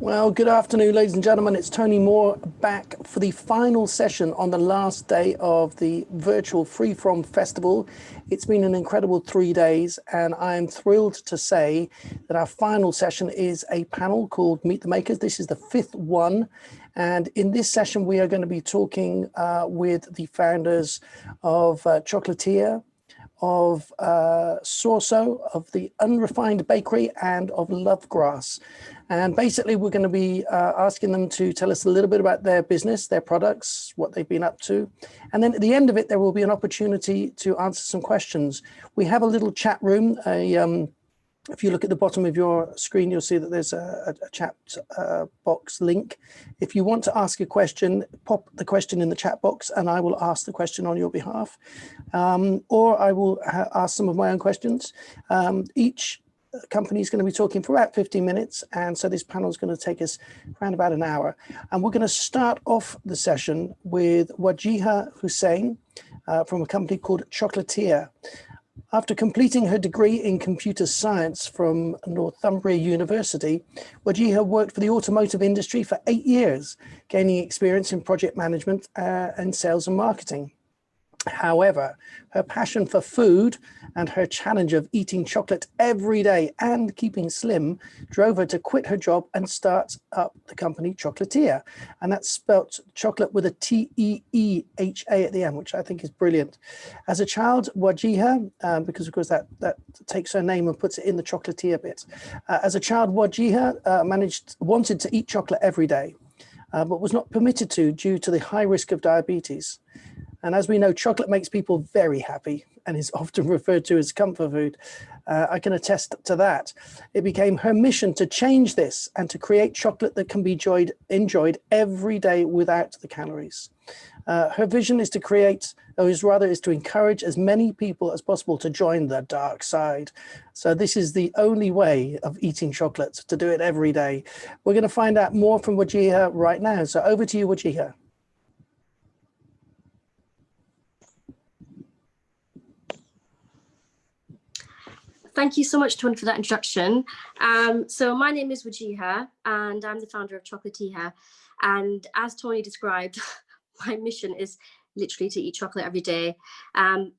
Well, good afternoon, ladies and gentlemen. It's Tony Moore back for the final session on the last day of the virtual Free From Festival. It's been an incredible 3 days, and I'm thrilled to say that our final session is a panel called Meet the Makers. This is the 5th one. And in this session, we are going to be talking with the founders of Chocolateeha, of SORSO, of the Unrefined Bakery, and of Lovegrass. And basically, we're going to be asking them to tell us a little bit about their business, their products, what they've been up to. And then at the end of it, there will be an opportunity to answer some questions. We have a little chat room. If you look at the bottom of your screen, you'll see that there's a chat box link. If you want to ask a question, pop the question in the chat box and I will ask the question on your behalf. Or I will ask some of my own questions. Each company is going to be talking for about 15 minutes. And so this panel is going to take us around about an hour. And we're going to start off the session with Wajeeha Hussain from a company called Chocolateeha. After completing her degree in computer science from Northumbria University, Wajeeha worked for the automotive industry for 8 years, gaining experience in project management and sales and marketing. However, her passion for food and her challenge of eating chocolate every day and keeping slim drove her to quit her job and start up the company Chocolateeha. And that's spelt chocolate with a T-E-E-H-A at the end, which I think is brilliant. As a child, Wajeeha, because of course that takes her name and puts it in the Chocolateeha bit. As a child, Wajeeha wanted to eat chocolate every day, but was not permitted to due to the high risk of diabetes. And as we know, chocolate makes people very happy and is often referred to as comfort food. I can attest to that. It became her mission to change this and to create chocolate that can be enjoyed every day without the calories. Her vision is to encourage as many people as possible to join the dark side. So this is the only way of eating chocolate, to do it every day. We're going to find out more from Wajeeha right now. So over to you, Wajeeha. Thank you so much, Tony, for that introduction. So my name is Wajeeha, and I'm the founder of Chocolateeha. And as Tony described, my mission is literally to eat chocolate every day.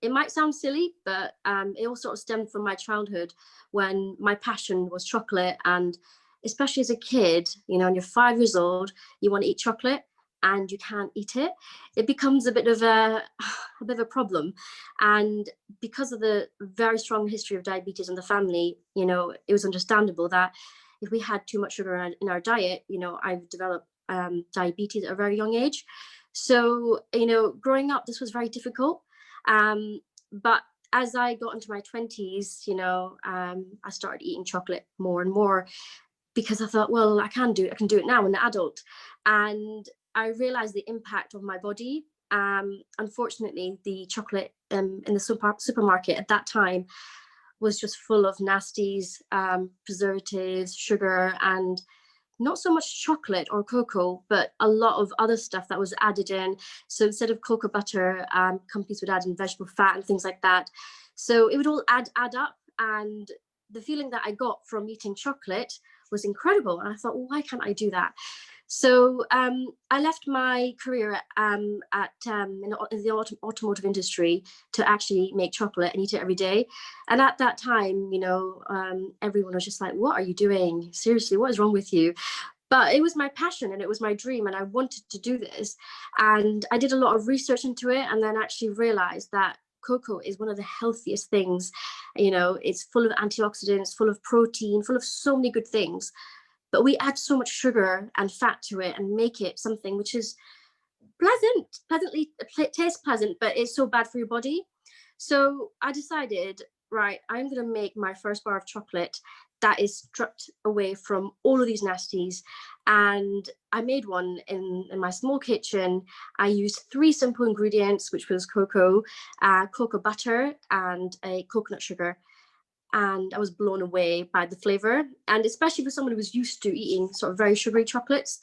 It might sound silly, but it all sort of stemmed from my childhood when my passion was chocolate. And especially as a kid, you know, when you're 5 years old, you want to eat chocolate and you can't eat it. It becomes a bit of a problem. And because of the very strong history of diabetes in the family, you know, it was understandable that if we had too much sugar in our diet, you know, I've developed diabetes at a very young age. So, you know, growing up, this was very difficult. But as I got into my 20s, you know, I started eating chocolate more and more because I thought, well, I can do it now, I'm an adult. And I realized the impact of my body. Unfortunately, the chocolate in the supermarket at that time was just full of nasties, preservatives, sugar, and not so much chocolate or cocoa, but a lot of other stuff that was added in. So instead of cocoa butter, companies would add in vegetable fat and things like that. So it would all add up. And the feeling that I got from eating chocolate was incredible. And I thought, well, why can't I do that? So I left my career in the automotive industry to actually make chocolate and eat it every day. And at that time, you know, everyone was just like, what are you doing? Seriously, what is wrong with you? But it was my passion and it was my dream and I wanted to do this. And I did a lot of research into it and then actually realized that cocoa is one of the healthiest things. You know, it's full of antioxidants, full of protein, full of so many good things. But we add so much sugar and fat to it and make it something which is pleasantly tastes pleasant, but it's so bad for your body. So I decided, right, I'm going to make my first bar of chocolate that is stripped away from all of these nasties. And I made one in my small kitchen. I used 3 simple ingredients, which was cocoa butter, and a coconut sugar. And I was blown away by the flavor. And especially for someone who was used to eating sort of very sugary chocolates,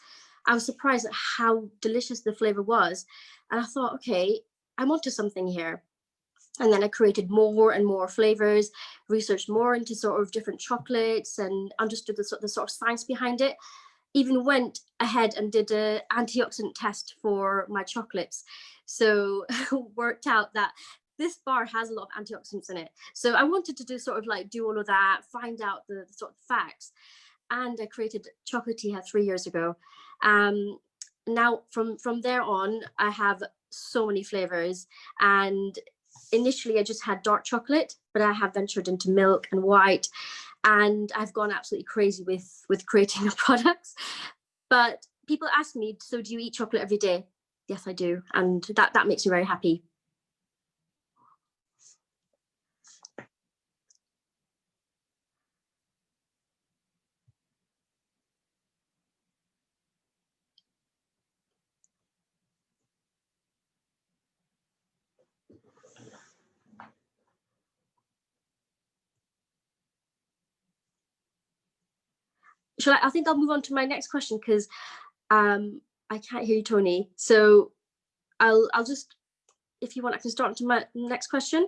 I was surprised at how delicious the flavor was. And I thought, okay, I'm onto something here. And then I created more and more flavors, researched more into sort of different chocolates and understood the sort of science behind it. even went ahead and did an antioxidant test for my chocolates. So worked out that this bar has a lot of antioxidants in it. So I wanted to do sort of like do all of that, find out the sort of facts. And I created Chocolateeha 3 years ago. Now from there on, I have so many flavors. And initially I just had dark chocolate, but I have ventured into milk and white, and I've gone absolutely crazy with creating the products. But people ask me, so do you eat chocolate every day? Yes, I do. And that makes me very happy. I think I'll move on to my next question, because I can't hear you, Tony. So I'll just, if you want, I can start to my next question.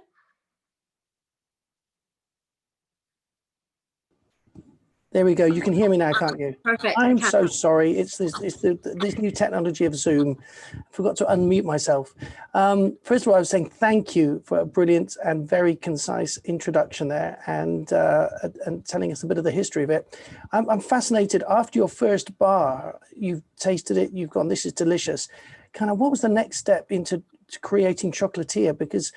There we go. You can hear me now, can't you? Perfect. I'm so sorry. It's this new technology of Zoom. I forgot to unmute myself. First of all, I was saying thank you for a brilliant and very concise introduction there, and telling us a bit of the history of it. I'm fascinated. After your first bar, you've tasted it, you've gone, this is delicious. Kind of, what was the next step into creating Chocolateeha? Because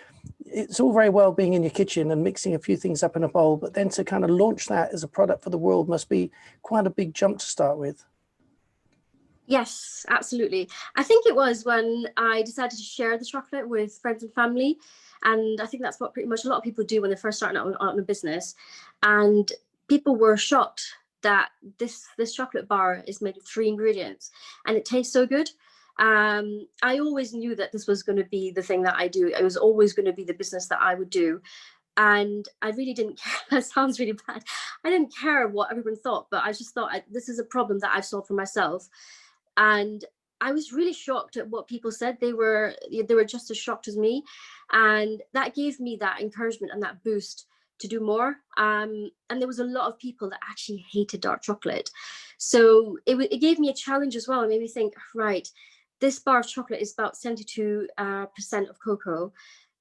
it's all very well being in your kitchen and mixing a few things up in a bowl, but then to kind of launch that as a product for the world must be quite a big jump to start with. Yes, absolutely. I think it was when I decided to share the chocolate with friends and family. And I think that's what pretty much a lot of people do when they're first starting out on a business. And people were shocked that this chocolate bar is made of 3 ingredients and it tastes so good. I always knew that this was going to be the thing that I do. It was always going to be the business that I would do. And I really didn't care. That sounds really bad. I didn't care what everyone thought, but I just thought this is a problem that I've solved for myself. And I was really shocked at what people said. They were just as shocked as me. And that gave me that encouragement and that boost to do more. And there was a lot of people that actually hated dark chocolate. So it gave me a challenge as well. It made me think, right, this bar of chocolate is about 72% of cocoa.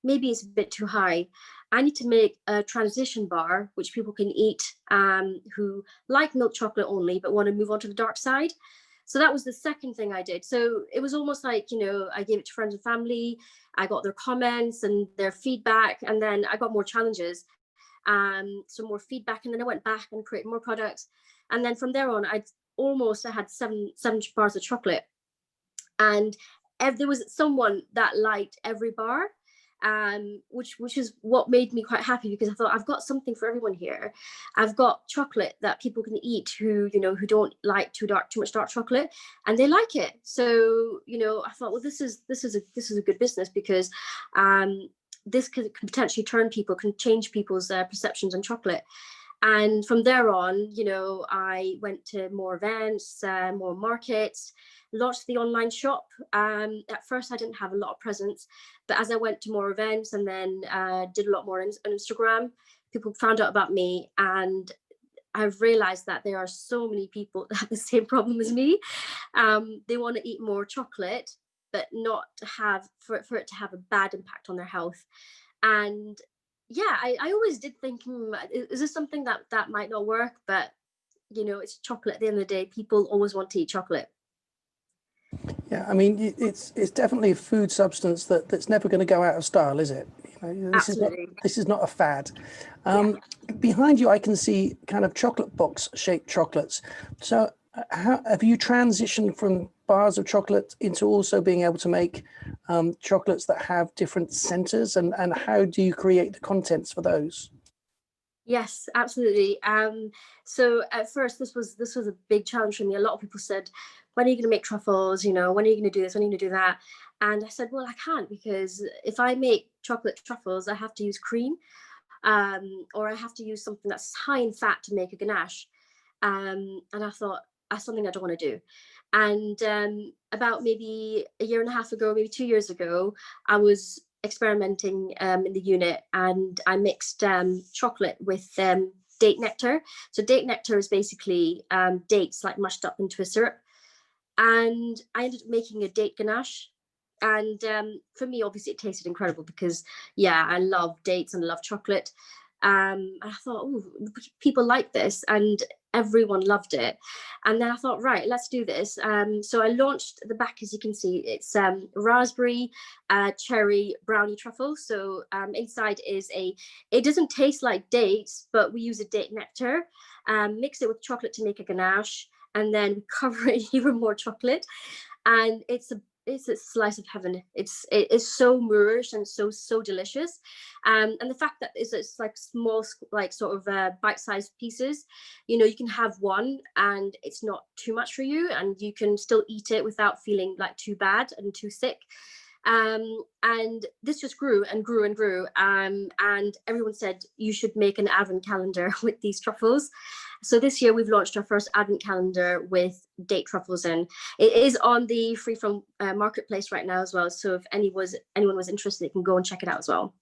Maybe it's a bit too high. I need to make a transition bar, which people can eat who like milk chocolate only, but want to move on to the dark side. So that was the second thing I did. So it was almost like, I gave it to friends and family. I got their comments and their feedback, and then I got more challenges, some more feedback, and then I went back and created more products. And then from there on, I had seven bars of chocolate. And there was someone that liked every bar, which is what made me quite happy, because I thought, I've got something for everyone here. I've got chocolate that people can eat who don't like too much dark chocolate, and they like it. So I thought, well, this is a good business, because this can potentially can change people's perceptions on chocolate. And from there on, I went to more events, more markets, launched the online shop. At first, I didn't have a lot of presence, but as I went to more events and then did a lot more on Instagram, people found out about me. And I've realized that there are so many people that have the same problem as me. They want to eat more chocolate, but not have for it to have a bad impact on their health. And yeah, I always did think, is this something that might not work? But it's chocolate at the end of the day. People always want to eat chocolate. Yeah, I mean, it's definitely a food substance that's never going to go out of style, is it? Absolutely. This is not a fad. Behind you, I can see kind of chocolate box shaped chocolates. So how have you transitioned from bars of chocolate into also being able to make chocolates that have different centers, and how do you create the contents for those? Yes, absolutely. So at first, this was a big challenge for me. A lot of people said, when are you going to make truffles? When are you going to do this? When are you going to do that? And I said, well, I can't, because if I make chocolate truffles, I have to use cream, or I have to use something that's high in fat to make a ganache. And I thought, that's something I don't want to do. And about maybe a year and a half ago, maybe 2 years ago, I was experimenting in the unit, and I mixed chocolate with date nectar. So date nectar is basically dates like mushed up into a syrup. And I ended up making a date ganache. And for me, obviously, it tasted incredible because, yeah, I love dates and love chocolate. I thought, oh, people like this, and everyone loved it. And then I thought, right, let's do this. So I launched the back, as you can see, it's raspberry, cherry, brownie truffle. So inside is it doesn't taste like dates, but we use a date nectar, mix it with chocolate to make a ganache, and then cover it even more chocolate. And it's a slice of heaven. It is so nourish and so delicious, and the fact that it's like small, like sort of bite-sized pieces. You know, you can have one and it's not too much for you, and you can still eat it without feeling like too bad and too sick. And this just grew and grew and grew. And everyone said you should make an advent calendar with these truffles. So this year we've launched our first advent calendar with date truffles, and it is on the Free From marketplace right now as well. So if anyone was interested, they can go and check it out as well.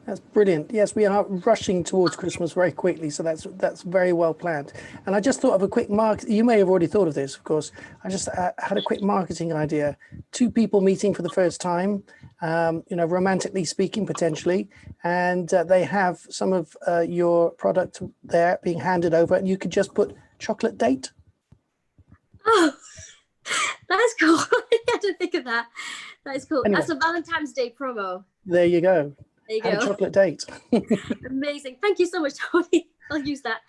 That's brilliant. Yes, we are rushing towards Christmas very quickly, so that's very well planned. And I just thought of a quick you may have already thought of this, of course. I just had a quick marketing idea. Two people meeting for the first time, romantically speaking, potentially, and they have some of your product there being handed over, and you could just put chocolate date. Oh, that's cool. I had to think of that. That is cool. Anyway, that's a Valentine's Day promo. There you go. There you Have go. a chocolate date. Amazing. Thank you so much, Tony. I'll use that.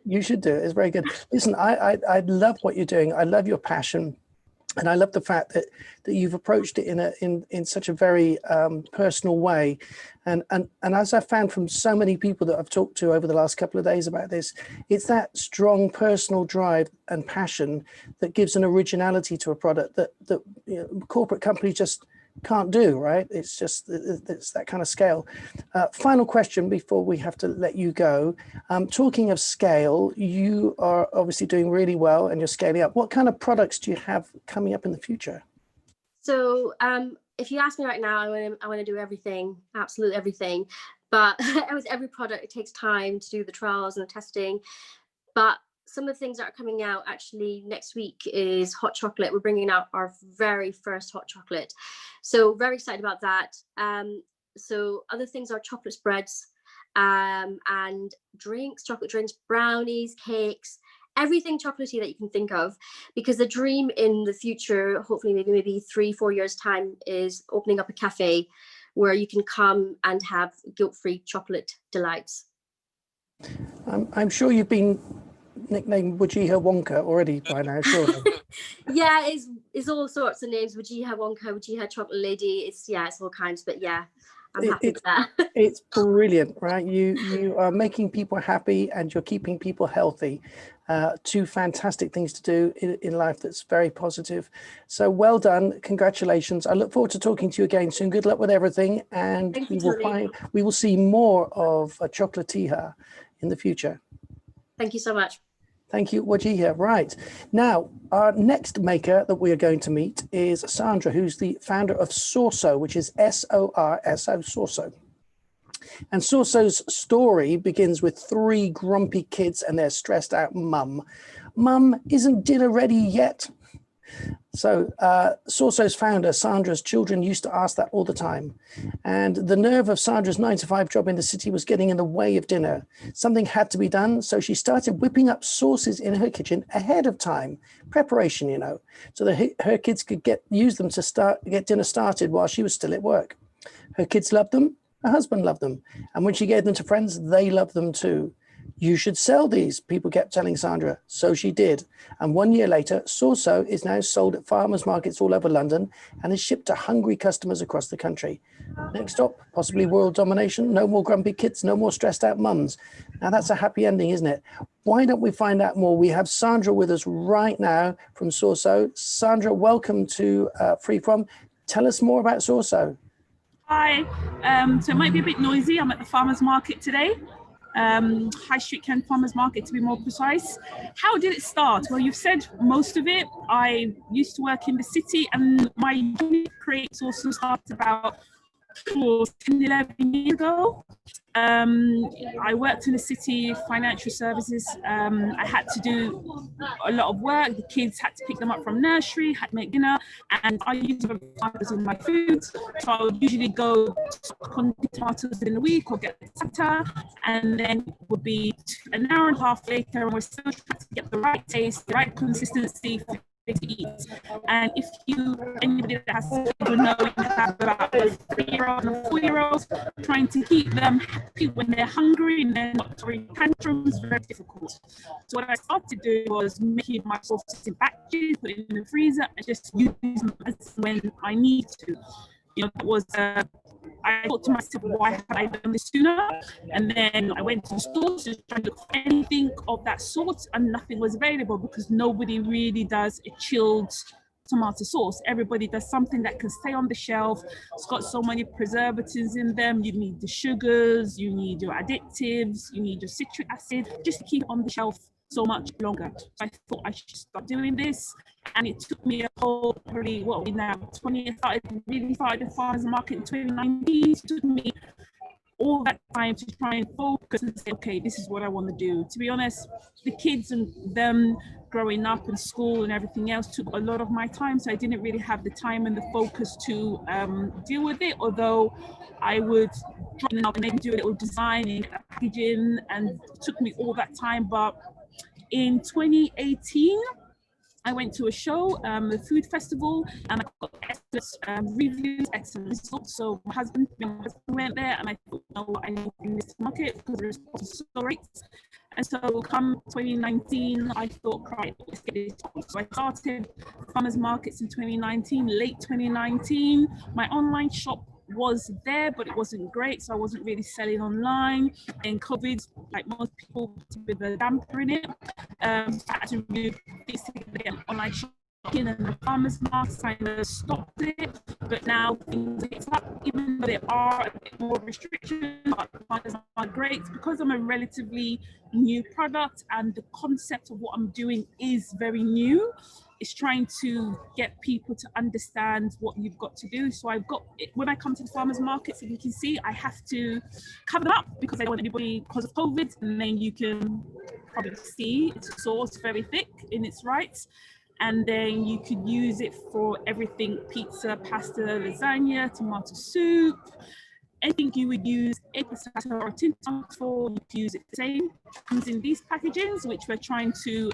You should do it. It's very good. Listen, I love what you're doing. I love your passion. And I love the fact that you've approached it in such a very personal way. And as I've found from so many people that I've talked to over the last couple of days about this, it's that strong personal drive and passion that gives an originality to a product that corporate companies just can't do, right? It's that kind of scale. Final question before we have to let you go. Talking of scale, you are obviously doing really well and you're scaling up. What kind of products do you have coming up in the future? So if you ask me right now, I want to do everything, absolutely everything. But with every product, it takes time to do the trials and the testing. But some of the things that are coming out actually next week is hot chocolate. We're bringing out our very first hot chocolate. So very excited about that. So other things are chocolate spreads and drinks, chocolate drinks, brownies, cakes, everything chocolatey that you can think of. Because the dream in the future, hopefully maybe 3-4 years time, is opening up a cafe where you can come and have guilt-free chocolate delights. I'm sure you've been nicknamed Wajeeha Wonka already by now, surely. Yeah, it's all sorts of names. Wajeeha Wonka, Wajeeha Chocolate Lady. It's all kinds, but yeah, I'm happy with that. It's brilliant, right? You are making people happy and you're keeping people healthy. Two fantastic things to do in life that's very positive. So well done. Congratulations. I look forward to talking to you again soon. Good luck with everything. And we will see more of Chocolateeha in the future. Thank you so much. Thank you, Wajeeha. Right. Now, our next maker that we are going to meet is Sandra, who's the founder of SORSO, which is SORSO, SORSO. And SORSO's story begins with 3 grumpy kids and their stressed out mum. Mum, isn't dinner ready yet? So SORSO's founder, Sandra's children used to ask that all the time. And the nerve of Sandra's 9-to-5 job in the city was getting in the way of dinner. Something had to be done, so she started whipping up sauces in her kitchen ahead of time. Preparation, you know, so that her kids could use them to get dinner started while she was still at work. Her kids loved them, her husband loved them. And when she gave them to friends, they loved them too. You should sell these, people kept telling Sandra. So she did. And 1 year later, SORSO is now sold at farmers markets all over London and is shipped to hungry customers across the country. Next stop, possibly world domination. No more grumpy kids, no more stressed out mums. Now that's a happy ending, isn't it? Why don't we find out more? We have Sandra with us right now from SORSO. Sandra, welcome to Free From. Tell us more about SORSO. Hi, so it might be a bit noisy. I'm at the farmers market today. High Street Kent Farmers Market to be more precise. How did it start? Well, you've said most of it. I used to work in the city and my crates also started about 10, 11 years ago. I worked in the city, financial services. I had to do a lot of work. The kids had to pick them up from nursery, had to make dinner, and I used tomatoes in my food. So I would usually go tomatoes within a week or get butter, and then it would be an hour and a half later, and we're still trying to get the right taste, the right consistency for to eat. And if anybody that has children know, you have about a 3-year-old and a 4-year-old, trying to keep them happy when they're hungry and they're not throwing tantrums is very difficult. So what I started doing was making my sauces in batches, put it in the freezer, and just use them as when I need to. That was I thought to myself, why had I done this sooner? And then I went to the stores to try to look for anything of that sort, and nothing was available because nobody really does a chilled tomato sauce. Everybody does something that can stay on the shelf. It's got so many preservatives in them. You need the sugars, you need your additives, you need your citric acid, just to keep it on the shelf so much longer. So I thought I should start doing this. And it took me a whole, probably, what we now, 20, really started the farmers market in 2019. It took me all that time to try and focus and say, okay, this is what I want to do. To be honest, the kids and them growing up in school and everything else took a lot of my time. So I didn't really have the time and the focus to deal with it. Although I would drop it up and maybe do a little designing, packaging, and it took me all that time. But in 2018, I went to a show, the food festival, and I got excellent reviews, excellent results. So my husband went there, and I thought, no, I need to bring this to market because the response is so great. And so come 2019, I thought, right, let's get this on. So I started farmers markets in 2019, late 2019. My online shop was there, but it wasn't great, so I wasn't really selling online. And COVID, like most people, with a damper in it, I had to really get online shopping, and the farmers market kind of stopped it. But now things are up, even though there are a bit more restrictions, but the farmers are great because I'm a relatively new product, and the concept of what I'm doing is very new. It's trying to get people to understand what you've got to do. So I've got, when I come to the farmers markets, if you can see, I have to cover them up because I don't want anybody, because of COVID, and then you can probably see it's a sauce very thick in its rights. And then you could use it for everything: pizza, pasta, lasagna, tomato soup, anything you would use a passata or a tin for, you could use it the same. It comes in these packagings, which we're trying to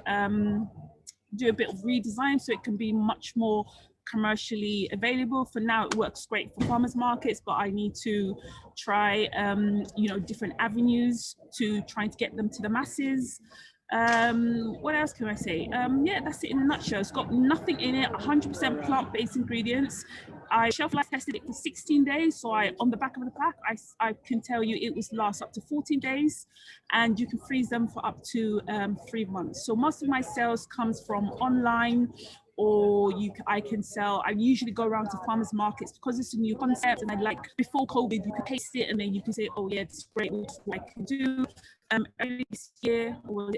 do a bit of redesign so it can be much more commercially available. For now, it works great for farmers markets, but I need to try different avenues to try to get them to the masses. What else can I say? Yeah, that's it in a nutshell. It's got nothing in it, 100% plant-based ingredients. I shelf life tested it for 16 days. So on the back of the pack, I can tell you it was last up to 14 days, and you can freeze them for up to 3 months. So most of my sales comes from online, or I can sell. I usually go around to farmers markets because it's a new concept, and I like, before COVID, you could taste it and then you can say, oh yeah, it's great, what I can do. Early this year for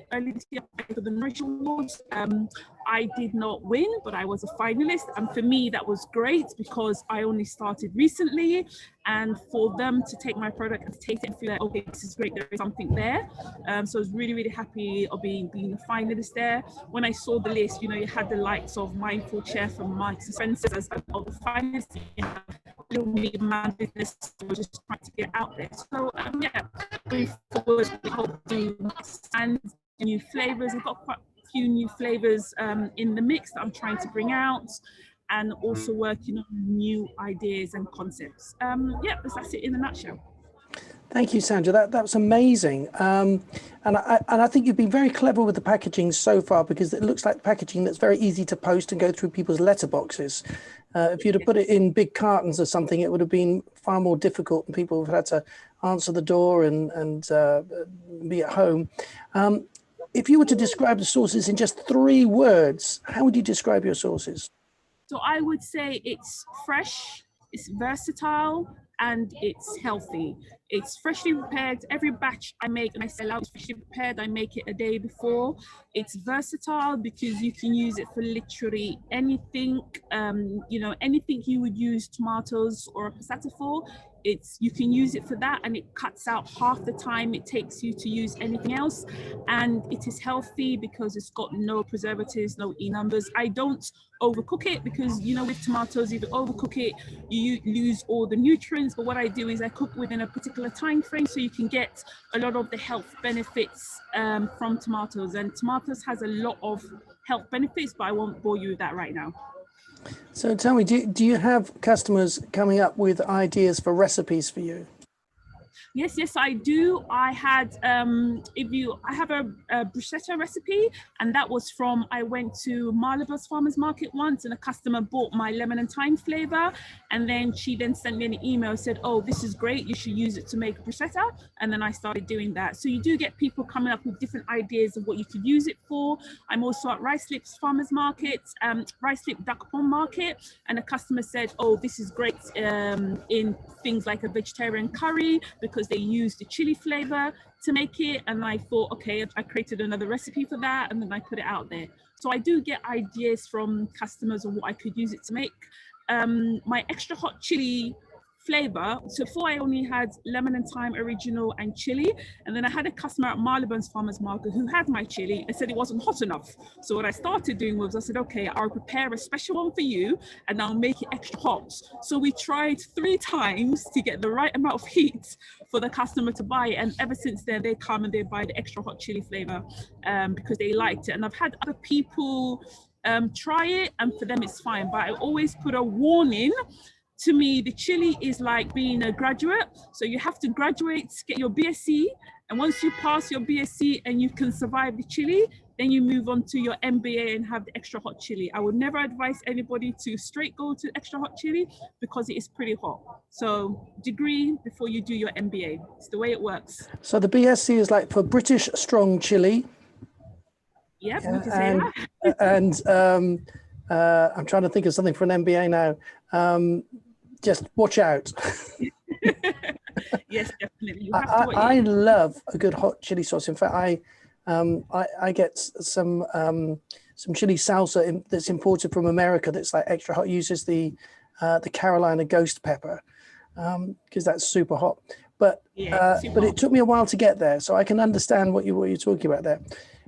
the Nourish Awards, I did not win, but I was a finalist, and for me that was great because I only started recently, and for them to take my product and taste it and feel like, okay, this is great, there is something there. So I was really, really happy of being a finalist there. When I saw the list, you had the likes of Mindful Chef and Marks and Spencer's as the finalists. Little medium man business, so we're just trying to get out there. So yeah, going forward, we hope to expand new flavors. We've got quite a few new flavors in the mix that I'm trying to bring out, and also working on new ideas and concepts. Yeah, that's it in a nutshell. Thank you, Sandra. That was amazing. And I think you've been very clever with the packaging so far, because it looks like packaging that's very easy to post and go through people's letterboxes. If you'd have put it in big cartons or something, it would have been far more difficult, and people would have had to answer the door and be at home. If you were to describe the sauces in just 3 words, how would you describe your sauces? So I would say it's fresh, it's versatile, and it's healthy. It's freshly prepared. Every batch I make, and I sell out, is freshly prepared. I make it a day before. It's versatile because you can use it for literally anything. Anything you would use tomatoes or a passata for, you can use it for that, and it cuts out half the time it takes you to use anything else. And it is healthy because it's got no preservatives, no numbers. I don't overcook it because, you know, with tomatoes, if you overcook it, you lose all the nutrients. But what I do is I cook within a particular time frame so you can get a lot of the health benefits from tomatoes. And tomatoes has a lot of health benefits, but I won't bore you with that right now. So tell me, do you have customers coming up with ideas for recipes for you? Yes, I do. I had, I have a bruschetta recipe, and that was from, I went to Marylebone Farmers Market once, and a customer bought my lemon and thyme flavor, and then she then sent me an email, said, oh, this is great, you should use it to make bruschetta. And then I started doing that. So you do get people coming up with different ideas of what you could use it for. I'm also at Rice Farmers Market, Rice Duck Pond Market, and a customer said, oh, this is great in things like a vegetarian curry, because they use the chili flavor to make it. And I thought, okay, I created another recipe for that, and then I put it out there. So I do get ideas from customers on what I could use it to make. My extra hot chili flavor, so before I only had lemon and thyme original and chili, and then I had a customer at Marylebone's Farmers Market who had my chili and said it wasn't hot enough. So what I started doing was I said, okay, I'll prepare a special one for you and I'll make it extra hot. So we tried 3 times to get the right amount of heat for the customer to buy it, and ever since then they come and they buy the extra hot chili flavor because they liked it. And I've had other people try it, and for them it's fine, but I always put a warning. To me, the chili is like being a graduate. So you have to graduate, get your BSc, and once you pass your BSc and you can survive the chili, then you move on to your MBA and have the extra hot chili. I would never advise anybody to straight go to extra hot chili because it is pretty hot. So degree before you do your MBA. It's the way it works. So the BSc is like for British strong chili. Yep, we can say that. And I'm trying to think of something for an MBA now. Just watch out. Yes, definitely. I love a good hot chili sauce. In fact, I get some chili salsa that's imported from America that's like extra hot. Uses the Carolina ghost pepper because that's super hot. But but it took me a while to get there, so I can understand what you're talking about there.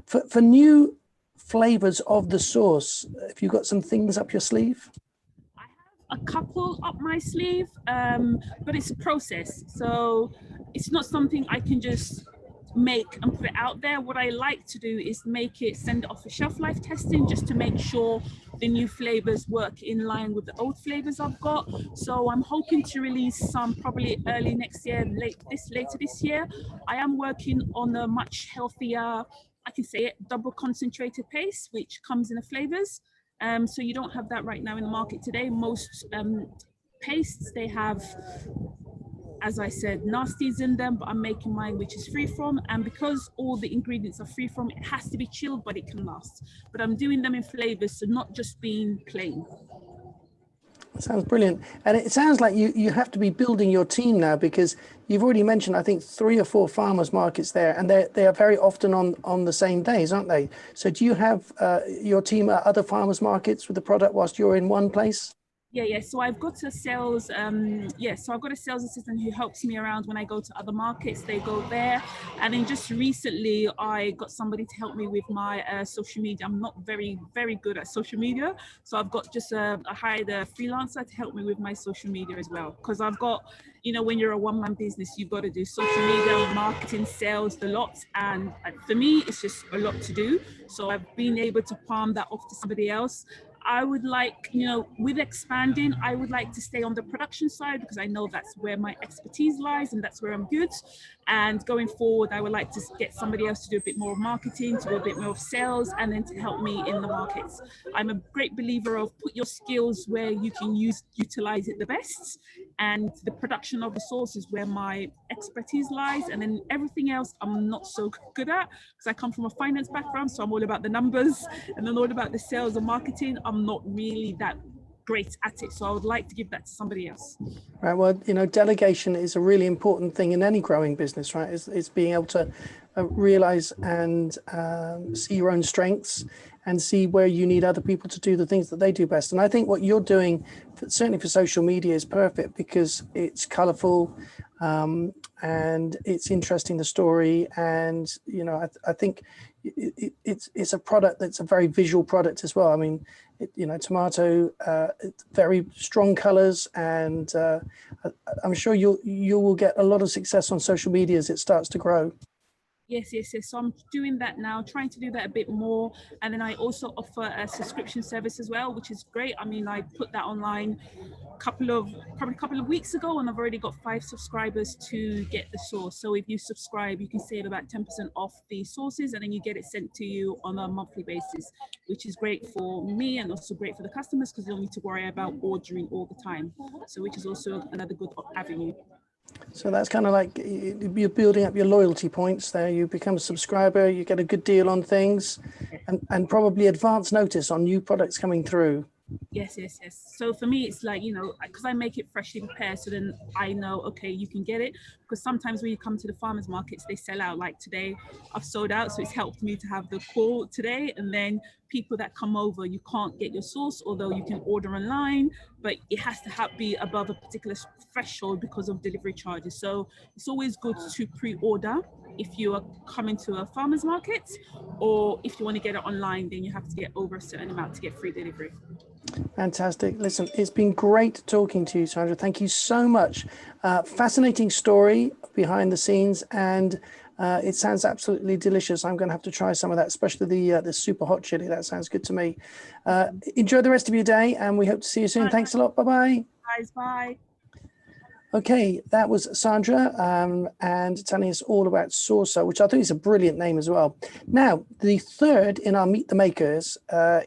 For new flavors of the sauce, have you got some things up your sleeve? A couple up my sleeve, but it's a process. So it's not something I can just make and put it out there. What I like to do is make it, send it off for shelf life testing just to make sure the new flavors work in line with the old flavors I've got. So I'm hoping to release some probably early next year, later this year. I am working on a much healthier, I can say it, double concentrated paste, which comes in the flavors. So you don't have that right now in the market today. Most pastes, they have, as I said, nasties in them, but I'm making mine which is free from, and because all the ingredients are free from, it has to be chilled, but it can last. But I'm doing them in flavors, so not just being plain. Sounds brilliant. And it sounds like you have to be building your team now, because you've already mentioned, I think, 3 or 4 farmers markets there, and they are very often on the same days, aren't they? So do you have your team at other farmers markets with the product whilst you're in one place? Yeah. So I've got a sales, so I've got a sales assistant who helps me around when I go to other markets. They go there, and then just recently I got somebody to help me with my social media. I'm not very, very good at social media, so I've got just I hired a freelancer to help me with my social media as well. Because I've got, you know, when you're a one-man business, you've got to do social media, marketing, sales, the lot, and for me, it's just a lot to do. So I've been able to palm that off to somebody else. I would like, you know, with expanding, I would like to stay on the production side because I know that's where my expertise lies and that's where I'm good. And going forward, I would like to get somebody else to do a bit more of marketing, to do a bit more of sales, and then to help me in the markets. I'm a great believer of put your skills where you can utilize it the best. And the production of the sauce is where my expertise lies. And then everything else I'm not so good at because I come from a finance background. So I'm all about the numbers, and then all about the sales and marketing. I'm not really that great at it. So I would like to give that to somebody else. Right. Well, you know, delegation is a really important thing in any growing business, right? It's being able to realize and see your own strengths and see where you need other people to do the things that they do best. And I think what you're doing, certainly for social media, is perfect because it's colorful, and it's interesting, the story. And, you know, I think it's a product that's a very visual product as well. I mean, you know, tomato, very strong colors, and I'm sure you will get a lot of success on social media as it starts to grow. Yes. So I'm doing that now, trying to do that a bit more. And then I also offer a subscription service as well, which is great. I mean, I put that online probably a couple of weeks ago, and I've already got 5 subscribers to get the sauce. So if you subscribe, you can save about 10% off the sauces, and then you get it sent to you on a monthly basis, which is great for me and also great for the customers because you don't need to worry about ordering all the time. So which is also another good avenue. So that's kind of like you're building up your loyalty points there. You become a subscriber, you get a good deal on things, and probably advance notice on new products coming through. Yes. So for me, it's like, you know, because I make it freshly prepared, so then I know, okay, you can get it. Because sometimes when you come to the farmers markets, they sell out. Like today, I've sold out, so it's helped me to have the call today. And then people that come over, you can't get your sauce, although you can order online, but it has to be above a particular threshold because of delivery charges. So it's always good to pre-order if you are coming to a farmers market, or if you want to get it online, then you have to get over a certain amount to get free delivery. Fantastic. Listen, it's been great talking to you, Sandra. Thank you so much. Fascinating story behind the scenes, and it sounds absolutely delicious. I'm going to have to try some of that, especially the super hot chili. That sounds good to me. Enjoy the rest of your day, and we hope to see you soon. Thanks a lot. Bye-bye. Guys, bye. Okay, that was Sandra, and telling us all about SORSO, which I think is a brilliant name as well. Now, the third in our Meet the Makers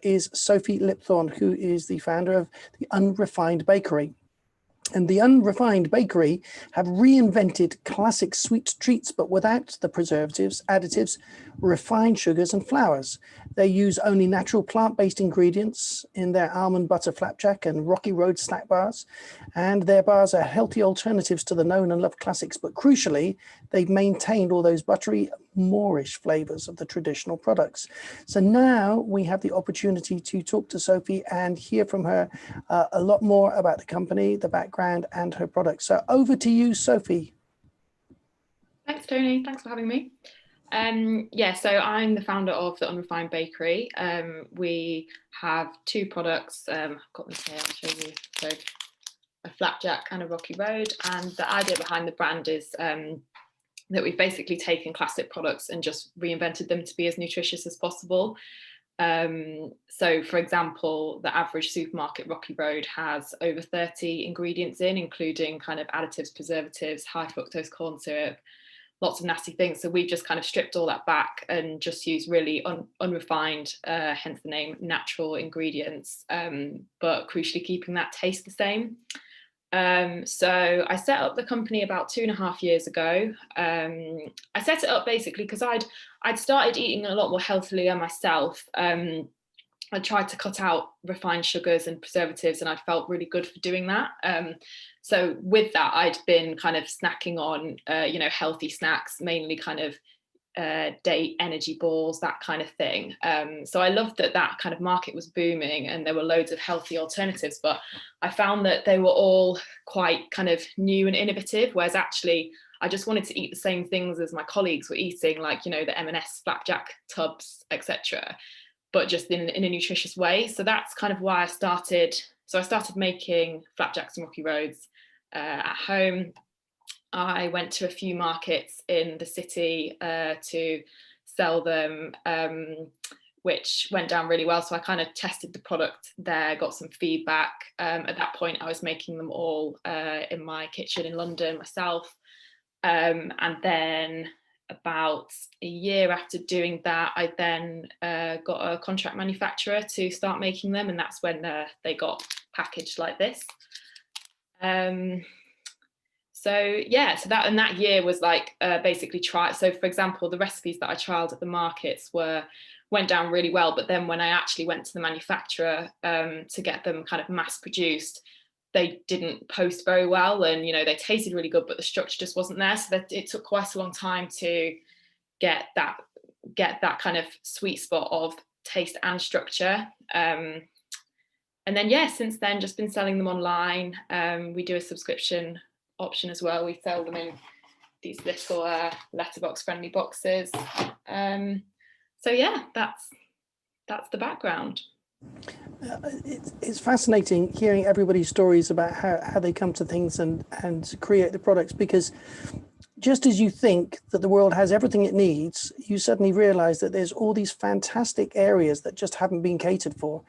is Sophie Lipthorne, who is the founder of the Unrefined Bakery. And the Unrefined Bakery have reinvented classic sweet treats, but without the preservatives, additives, refined sugars and flours. They use only natural plant-based ingredients in their almond butter flapjack and Rocky Road snack bars. And their bars are healthy alternatives to the known and loved classics, but crucially, they've maintained all those buttery, Moorish flavors of the traditional products. So now we have the opportunity to talk to Sophie and hear from her a lot more about the company, the background, and her products. So over to you, Sophie. Thanks, Tony. Thanks for having me. So I'm the founder of the Unrefined Bakery. We have 2 products. I've got them here, I'll show you. So a flapjack and a Rocky Road. And the idea behind the brand is that we've basically taken classic products and just reinvented them to be as nutritious as possible. So for example, the average supermarket Rocky Road has over 30 ingredients in, including kind of additives, preservatives, high fructose corn syrup, lots of nasty things. So we've just kind of stripped all that back and just used really unrefined, hence the name, natural ingredients, but crucially keeping that taste the same. So I set up the company about 2.5 years ago. I set it up basically because I'd started eating a lot more healthily myself. I tried to cut out refined sugars and preservatives, and I felt really good for doing that. So with that, I'd been kind of snacking on, healthy snacks, mainly kind of date energy balls, that kind of thing. So I loved that kind of market was booming and there were loads of healthy alternatives, but I found that they were all quite kind of new and innovative, whereas actually I just wanted to eat the same things as my colleagues were eating, like, the M&S flapjack tubs, etc., but just in a nutritious way. So that's kind of why I started. So I started making flapjacks and Rocky Roads at home. I went to a few markets in the city to sell them, which went down really well. So I kind of tested the product there, got some feedback. At that point, I was making them all in my kitchen in London myself. And then about a year after doing that, I then got a contract manufacturer to start making them. And that's when they got packaged like this. So that year was like basically try. So for example, the recipes that I trialed at the markets went down really well, but then when I actually went to the manufacturer to get them kind of mass produced, they didn't post very well, and they tasted really good, but the structure just wasn't there. So that it took quite a long time to get that kind of sweet spot of taste and structure. And then, yeah, since then, just been selling them online. We do a subscription option as well. We sell them in these little letterbox friendly boxes. So yeah, that's the background. It's fascinating hearing everybody's stories about how they come to things and create the products, because just as you think that the world has everything it needs, you suddenly realize that there's all these fantastic areas that just haven't been catered for.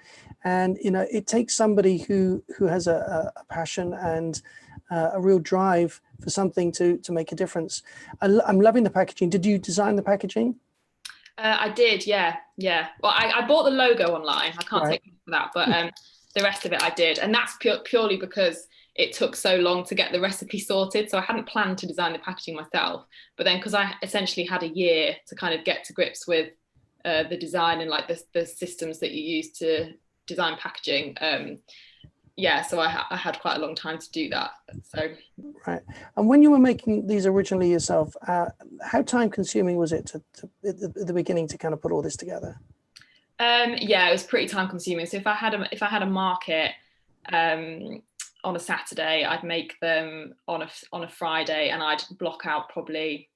And, you know, it takes somebody who has a passion and a real drive for something to make a difference. I'm loving the packaging. Did you design the packaging? I did, yeah. Well, I bought the logo online. I can't take credit for that, but the rest of it I did. And that's purely because it took so long to get the recipe sorted. So I hadn't planned to design the packaging myself. But then because I essentially had a year to kind of get to grips with the design and like the systems that you use to design packaging, yeah, so I had quite a long time to do that. So right. And when you were making these originally yourself, how time consuming was it to at the beginning to kind of put all this together? Yeah, it was pretty time consuming. So if I had a market on a Saturday, I'd make them on a Friday, and I'd block out probably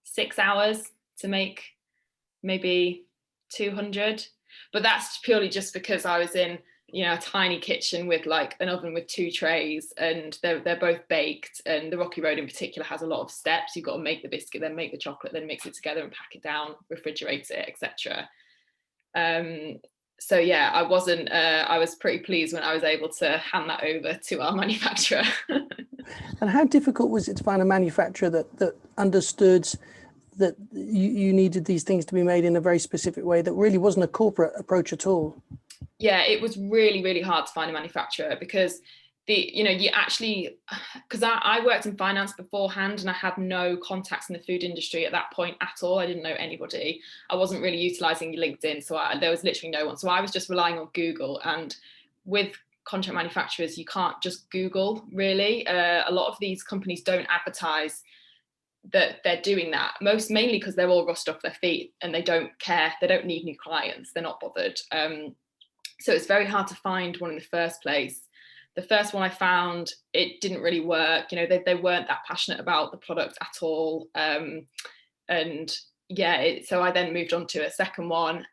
6 hours to make maybe 200. But that's purely just because I was in, you know, a tiny kitchen with like an oven with 2 trays, and they're both baked. And the Rocky Road in particular has a lot of steps. You've got to make the biscuit, then make the chocolate, then mix it together and pack it down, refrigerate it, etc. So yeah, I was pretty pleased when I was able to hand that over to our manufacturer. And how difficult was it to find a manufacturer that understood that you needed these things to be made in a very specific way that really wasn't a corporate approach at all? Yeah, it was really, really hard to find a manufacturer, because because I worked in finance beforehand, and I had no contacts in the food industry at that point at all. I didn't know anybody. I wasn't really utilizing LinkedIn, so there was literally no one. So I was just relying on Google. And with contract manufacturers, you can't just Google, really. A lot of these companies don't advertise that they're doing that, mainly because they're all rushed off their feet and they don't care. They don't need new clients. They're not bothered. So it's very hard to find one in the first place. The first one I found, it didn't really work. You know, they weren't that passionate about the product at all. And yeah, so I then moved on to a second one,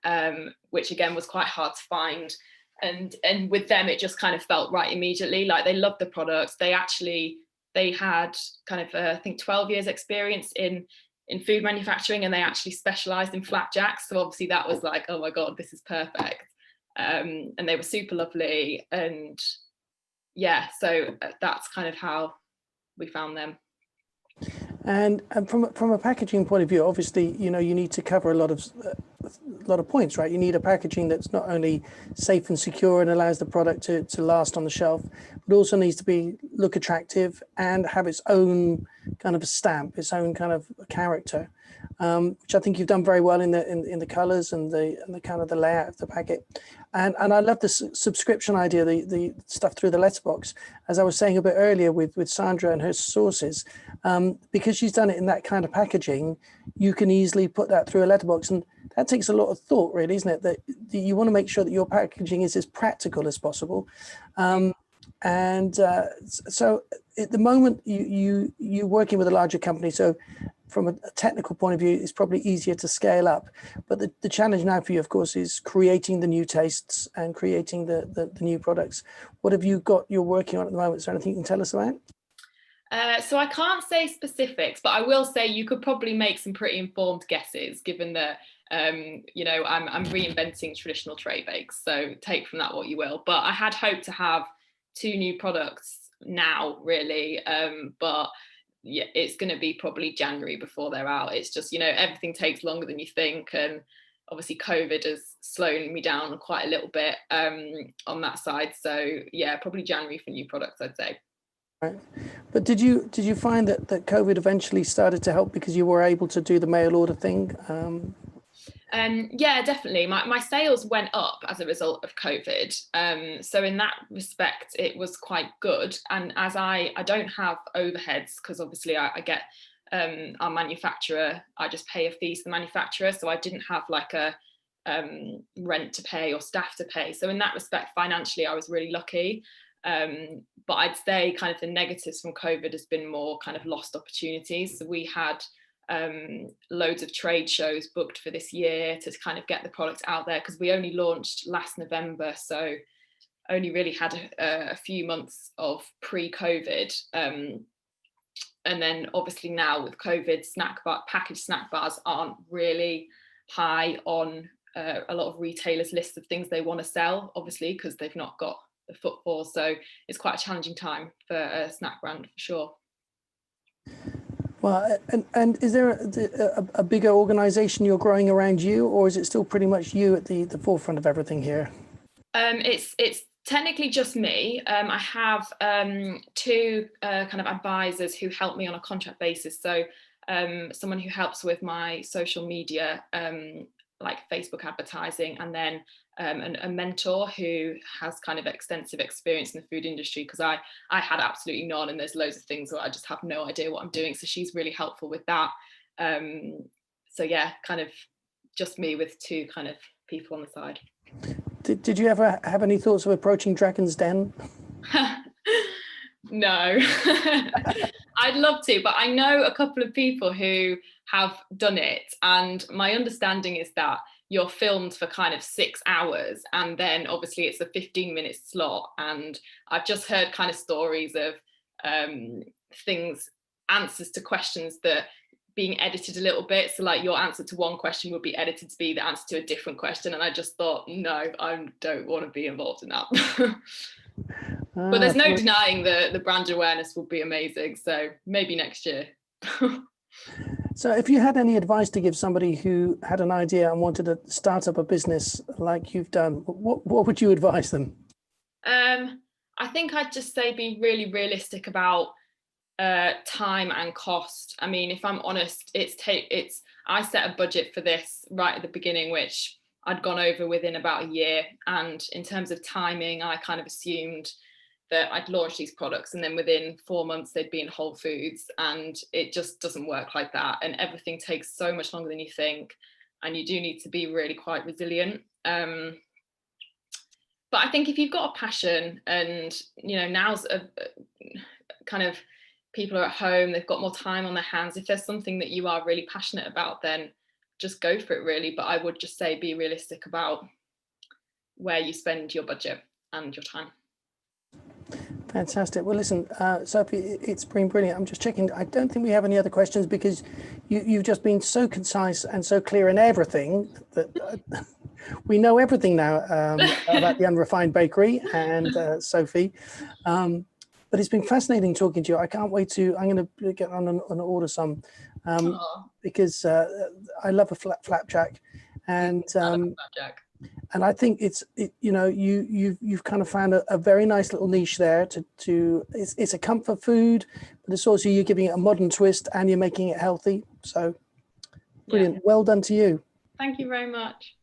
which again was quite hard to find. And with them, it just kind of felt right immediately. Like, they loved the products. They had kind of, I think 12 years experience in food manufacturing, and they actually specialized in flapjacks. So obviously that was like, oh my God, this is perfect. And they were super lovely. And yeah, so that's kind of how we found them. And from a packaging point of view, obviously, you know, you need to cover a lot of points, right? You need a packaging that's not only safe and secure and allows the product to last on the shelf, but also needs to look attractive and have its own kind of a stamp, its own kind of character, which I think you've done very well in the colors and the kind of the layout of the packet. And I love the subscription idea, the stuff through the letterbox, as I was saying a bit earlier with Sandra and her sauces, because she's done it in that kind of packaging, you can easily put that through a letterbox. And that takes a lot of thought, really, isn't it? That you want to make sure that your packaging is as practical as possible. So at the moment you're working with a larger company, so from a technical point of view, it's probably easier to scale up. But the challenge now for you, of course, is creating the new tastes and creating the new products. What have you got you're working on at the moment? Is there anything you can tell us about? So I can't say specifics, but I will say you could probably make some pretty informed guesses, given that you know, I'm reinventing traditional tray bakes. So take from that what you will. But I had hoped to have 2 new products now, really. But yeah, it's going to be probably January before they're out. It's just, you know, everything takes longer than you think, and obviously COVID has slowed me down quite a little bit on that side. So yeah, probably January for new products, I'd say. Right. But did you find that COVID eventually started to help because you were able to do the mail order thing? Yeah, definitely. My sales went up as a result of COVID. So in that respect, it was quite good. And as I don't have overheads, because obviously I get our manufacturer, I just pay a fee to the manufacturer. So I didn't have like a rent to pay or staff to pay. So in that respect, financially, I was really lucky. But I'd say kind of the negatives from COVID has been more kind of lost opportunities. So we had loads of trade shows booked for this year to kind of get the product out there, because we only launched last November, so only really had a few months of pre-COVID. And then obviously now with COVID, packaged snack bars aren't really high on a lot of retailers' lists of things they want to sell, obviously, because they've not got the footfall. So it's quite a challenging time for a snack brand, for sure. Well, and is there a bigger organization you're growing around you, or is it still pretty much you at the forefront of everything here? It's technically just me. I have two kind of advisors who help me on a contract basis. So someone who helps with my social media, like Facebook advertising, and then a mentor who has kind of extensive experience in the food industry, because I had absolutely none, and there's loads of things where I just have no idea what I'm doing. So she's really helpful with that. So yeah, kind of just me with two kind of people on the side. Did you ever have any thoughts of approaching Dragon's Den? No. I'd love to, but I know a couple of people who have done it, and my understanding is that you're filmed for kind of 6 hours, and then obviously it's a 15-minute slot, and I've just heard kind of stories of answers to questions that being edited a little bit, so like your answer to one question would be edited to be the answer to a different question, and I just thought, no, I don't want to be involved in that. But there's no denying the brand awareness will be amazing, so maybe next year. So if you had any advice to give somebody who had an idea and wanted to start up a business like you've done, what would you advise them? I think I'd just say be really realistic about time and cost. I mean, if I'm honest, I set a budget for this right at the beginning, which I'd gone over within about a year. And in terms of timing, I kind of assumed that I'd launch these products and then within 4 months they'd be in Whole Foods, and it just doesn't work like that. And everything takes so much longer than you think, and you do need to be really quite resilient. But I think if you've got a passion, and now's a kind of, people are at home, they've got more time on their hands, if there's something that you are really passionate about, then just go for it, really. But I would just say be realistic about where you spend your budget and your time. Fantastic. Well, listen, Sophie, it's been brilliant. I'm just checking. I don't think we have any other questions, because you've just been so concise and so clear in everything that we know everything now about the Unrefined Bakery and Sophie. But it's been fascinating talking to you. I can't wait I'm going to get on and order some because I love a flapjack. And Flapjack. And I think you've kind of found a very nice little niche there it's a comfort food, but it's also you're giving it a modern twist and you're making it healthy. So brilliant. Yeah. Well done to you. Thank you very much.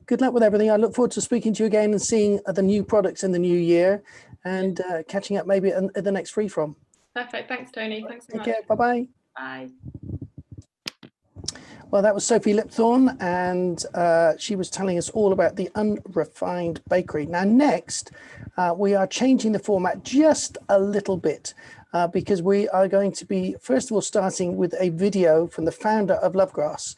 Good luck with everything. I look forward to speaking to you again and seeing the new products in the new year, and catching up maybe at the next Free From. Perfect. Thanks, Tony. Thanks so much. Take care. Bye-bye. Bye. Well, that was Sophie Lipthorne, and she was telling us all about the Unrefined Bakery. Now, next, we are changing the format just a little bit because we are going to be, first of all, starting with a video from the founder of Lovegrass.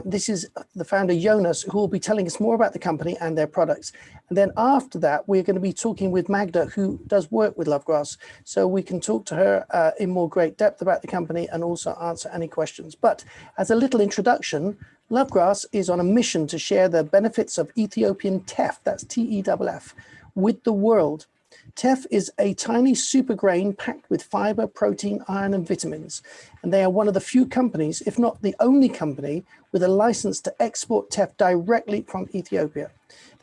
This is the founder, Jonas, who will be telling us more about the company and their products. And then after that, we're going to be talking with Magda, who does work with Lovegrass. So we can talk to her in more great depth about the company and also answer any questions. But as a little introduction, Lovegrass is on a mission to share the benefits of Ethiopian teff, that's T-E-F-F, with the world. Teff is a tiny super grain packed with fiber, protein, iron, and vitamins. And they are one of the few companies, if not the only company, with a license to export teff directly from Ethiopia.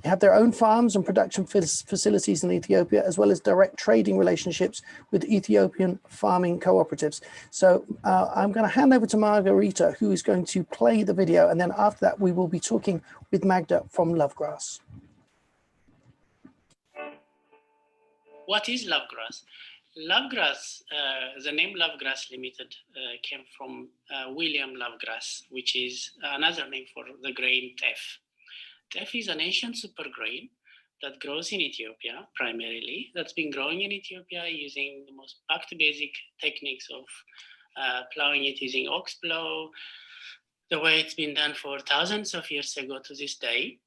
They have their own farms and production facilities in Ethiopia, as well as direct trading relationships with Ethiopian farming cooperatives. So I'm going to hand over to Margarita, who is going to play the video. And then after that, we will be talking with Magda from Lovegrass. What is Lovegrass? Lovegrass, the name Lovegrass Limited came from William Lovegrass, which is another name for the grain teff. teff is an ancient supergrain that grows in Ethiopia primarily. That's been growing in Ethiopia using the most back to basic techniques of plowing it using ox plow, the way it's been done for thousands of years ago to this day.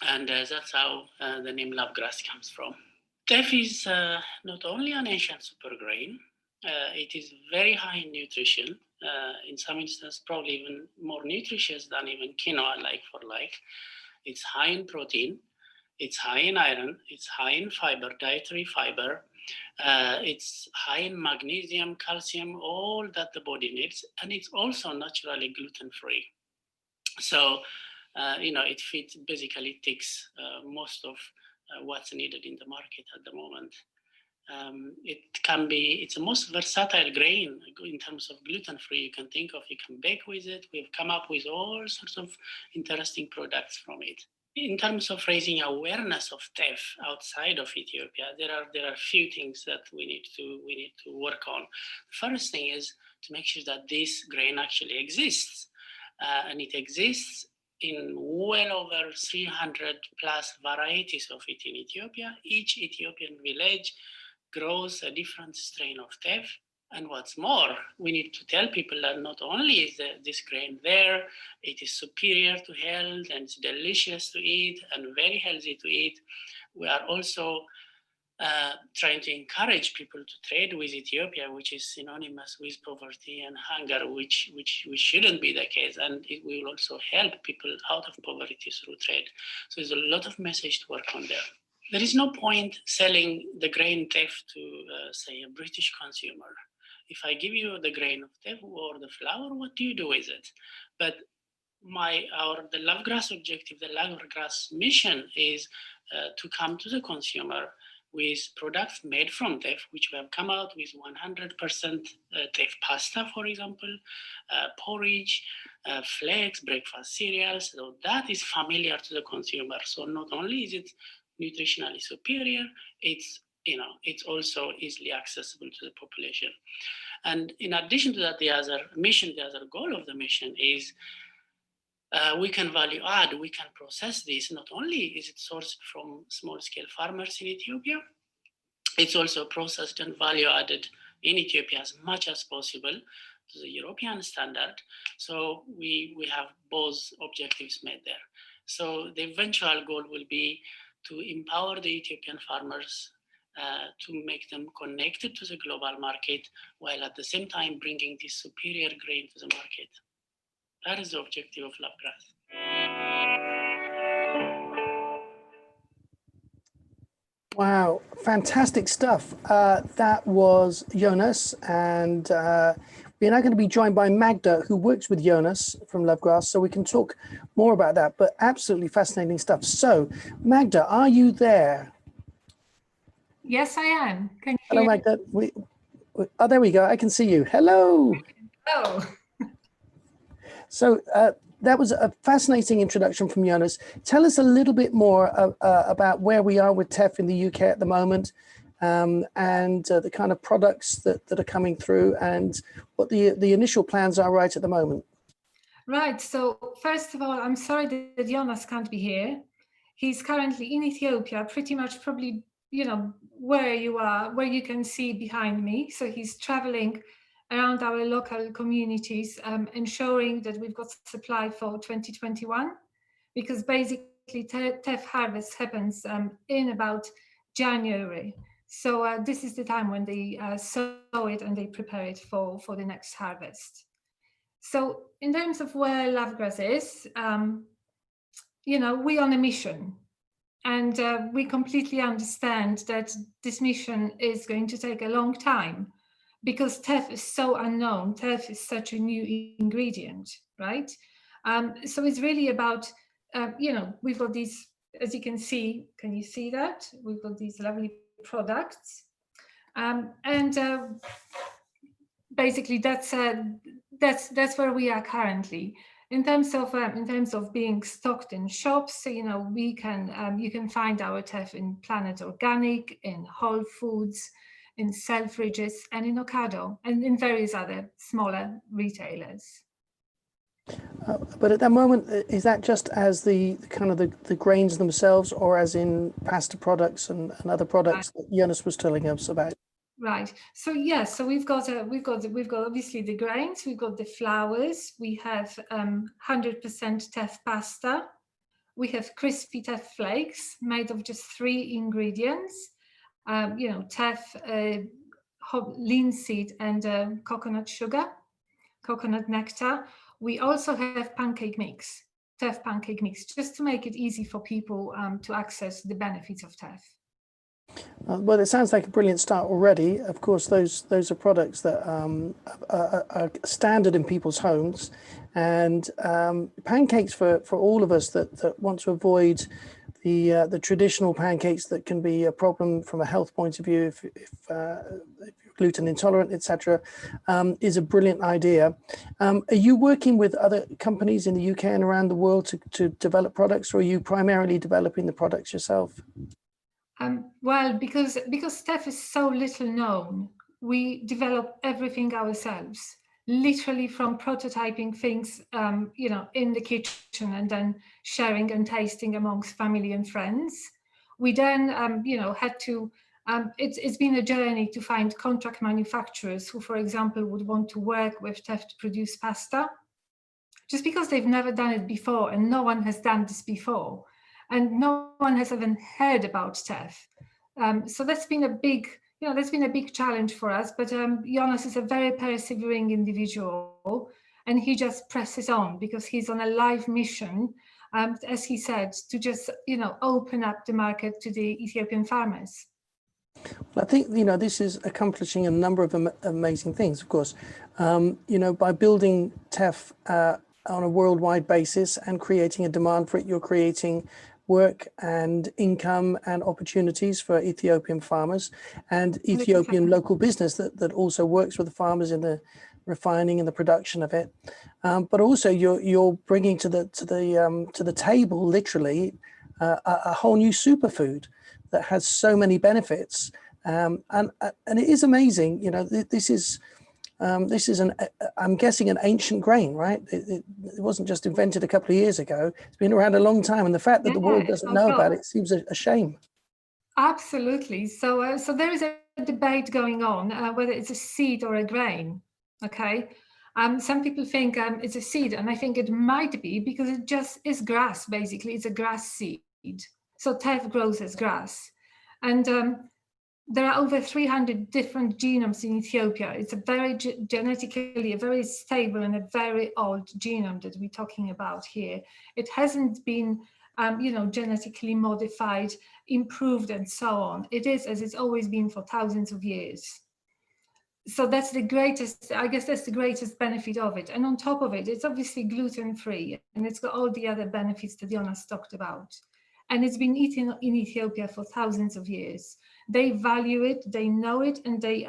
And that's how the name Lovegrass comes from. Teff is not only an ancient supergrain, it is very high in nutrition. In some instances, probably even more nutritious than even quinoa, like for like. It's high in protein, it's high in iron, it's high in fiber, dietary fiber. It's high in magnesium, calcium, all that the body needs, and it's also naturally gluten-free. So, it fits, basically ticks most of what's needed in the market at the moment. It's the most versatile grain in terms of gluten-free you can think of. You can bake with it. We've come up with all sorts of interesting products from it. In terms of raising awareness of teff outside of Ethiopia, there are a few things that we need to work on. The first thing is to make sure that this grain actually exists, and it exists in well over 300 plus varieties of it in Ethiopia. Each Ethiopian village grows a different strain of teff. And what's more, we need to tell people that not only is this grain there, it is superior to health and it's delicious to eat and very healthy to eat. We are also trying to encourage people to trade with Ethiopia, which is synonymous with poverty and hunger, which shouldn't be the case. And it will also help people out of poverty through trade. So there's a lot of message to work on there. There is no point selling the grain teff to, say, a British consumer. If I give you the grain of teff or the flour, what do you do with it? But the Lovegrass objective, the Lovegrass mission is to come to the consumer with products made from teff, which we have come out with 100% teff pasta, for example, porridge, flakes, breakfast cereals. So that is familiar to the consumer. So not only is it nutritionally superior, it's also easily accessible to the population. And in addition to that, the other goal of the mission is we can value add, we can process this. Not only is it sourced from small scale farmers in Ethiopia, it's also processed and value added in Ethiopia as much as possible to the European standard. So we have both objectives met there. So the eventual goal will be to empower the Ethiopian farmers to make them connected to the global market, while at the same time bringing this superior grain to the market. That is the objective of Lovegrass. Wow, fantastic stuff. That was Jonas, and we're now going to be joined by Magda, who works with Jonas from Lovegrass, so we can talk more about that, but absolutely fascinating stuff. So, Magda, are you there? Yes, I am. Can you Hello, hear Magda. Oh, there we go. I can see you. Hello. Oh, So that was a fascinating introduction from Jonas. Tell us a little bit more about where we are with teff in the UK at the moment, and the kind of products that are coming through, and what the initial plans are right at the moment. right. So first of all, I'm sorry that Jonas can't be here. He's currently in Ethiopia, pretty much probably, where you are, where you can see behind me. So he's traveling around our local communities, ensuring that we've got supply for 2021, because basically teff harvest happens in about January. So this is the time when they sow it and they prepare it for the next harvest. So in terms of where Lovegrass is, we're on a mission. And we completely understand that this mission is going to take a long time, because teff is so unknown. Teff is such a new ingredient, right? So it's really about, we've got these, as you can see you see that? We've got these lovely products. Basically that's where we are currently. In terms of being stocked in shops, you can find our teff in Planet Organic, in Whole Foods, in Selfridges, and in Ocado, and in various other smaller retailers. But at that moment, is that just as the kind of the grains themselves, or as in pasta products and other products that Jonas was telling us about? Right. So yes, so we've got obviously the grains, we've got the flours, we have 100% teff pasta, we have crispy teff flakes made of just 3 ingredients, teff, linseed, and coconut sugar, coconut nectar. We also have pancake mix, teff pancake mix, just to make it easy for people to access the benefits of teff. Well, it sounds like a brilliant start already. Of course, those are products that are standard in people's homes, and pancakes for all of us that want to avoid the traditional pancakes that can be a problem from a health point of view if you're gluten intolerant, etc., is a brilliant idea. Are you working with other companies in the UK and around the world to develop products, or are you primarily developing the products yourself? Well, because teff is so little known, we develop everything ourselves, literally from prototyping things, in the kitchen and then sharing and tasting amongst family and friends. We then, had to, it's been a journey to find contract manufacturers who, for example, would want to work with teff to produce pasta, just because they've never done it before and no one has done this before. And no one has even heard about teff. So that's been a big, challenge for us. But Jonas is a very persevering individual, and he just presses on because he's on a live mission, as he said, to just, open up the market to the Ethiopian farmers. Well, I think, this is accomplishing a number of amazing things, of course. By building teff on a worldwide basis and creating a demand for it, you're creating work and income and opportunities for Ethiopian farmers and Ethiopian local business that also works with the farmers in the refining and the production of it. But also you're bringing to the table literally a whole new superfood that has so many benefits, and it is amazing. This is I'm guessing an ancient grain, right? It wasn't just invented a couple of years ago. It's been around a long time, and the fact that the world doesn't know about it seems a shame. Absolutely. So there is a debate going on whether it's a seed or a grain. Okay. Some people think it's a seed, and I think it might be because it just is grass. Basically, it's a grass seed. So teff grows as grass, and there are over 300 different genomes in Ethiopia. It's a very genetically a very stable and a very old genome that we're talking about here. It hasn't been, genetically modified, improved, and so on. It is as it's always been for thousands of years. So that's the greatest benefit of it. And on top of it, it's obviously gluten-free, and it's got all the other benefits that Jonas talked about. And it's been eaten in Ethiopia for thousands of years. They value it, they know it, and they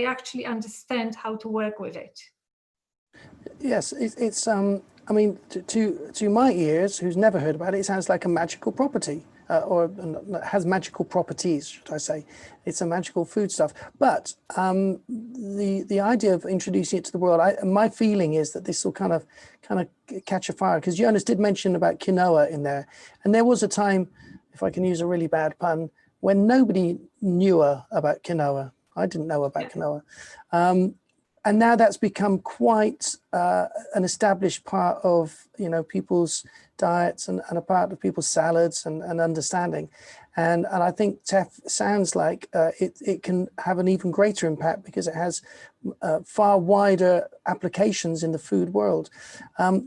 actually understand how to work with it. Yes, it's I mean, to my ears, who's never heard about it, it sounds like a magical property, or has magical properties, should I say? It's a magical foodstuff. But the idea of introducing it to the world, my feeling is that this will kind of catch a fire, because Jonas did mention about quinoa in there, and there was a time, if I can use a really bad pun, when nobody knew about quinoa. I didn't know about quinoa. And now that's become quite an established part of people's diets and a part of people's salads and understanding. And I think teff sounds like it can have an even greater impact because it has far wider applications in the food world.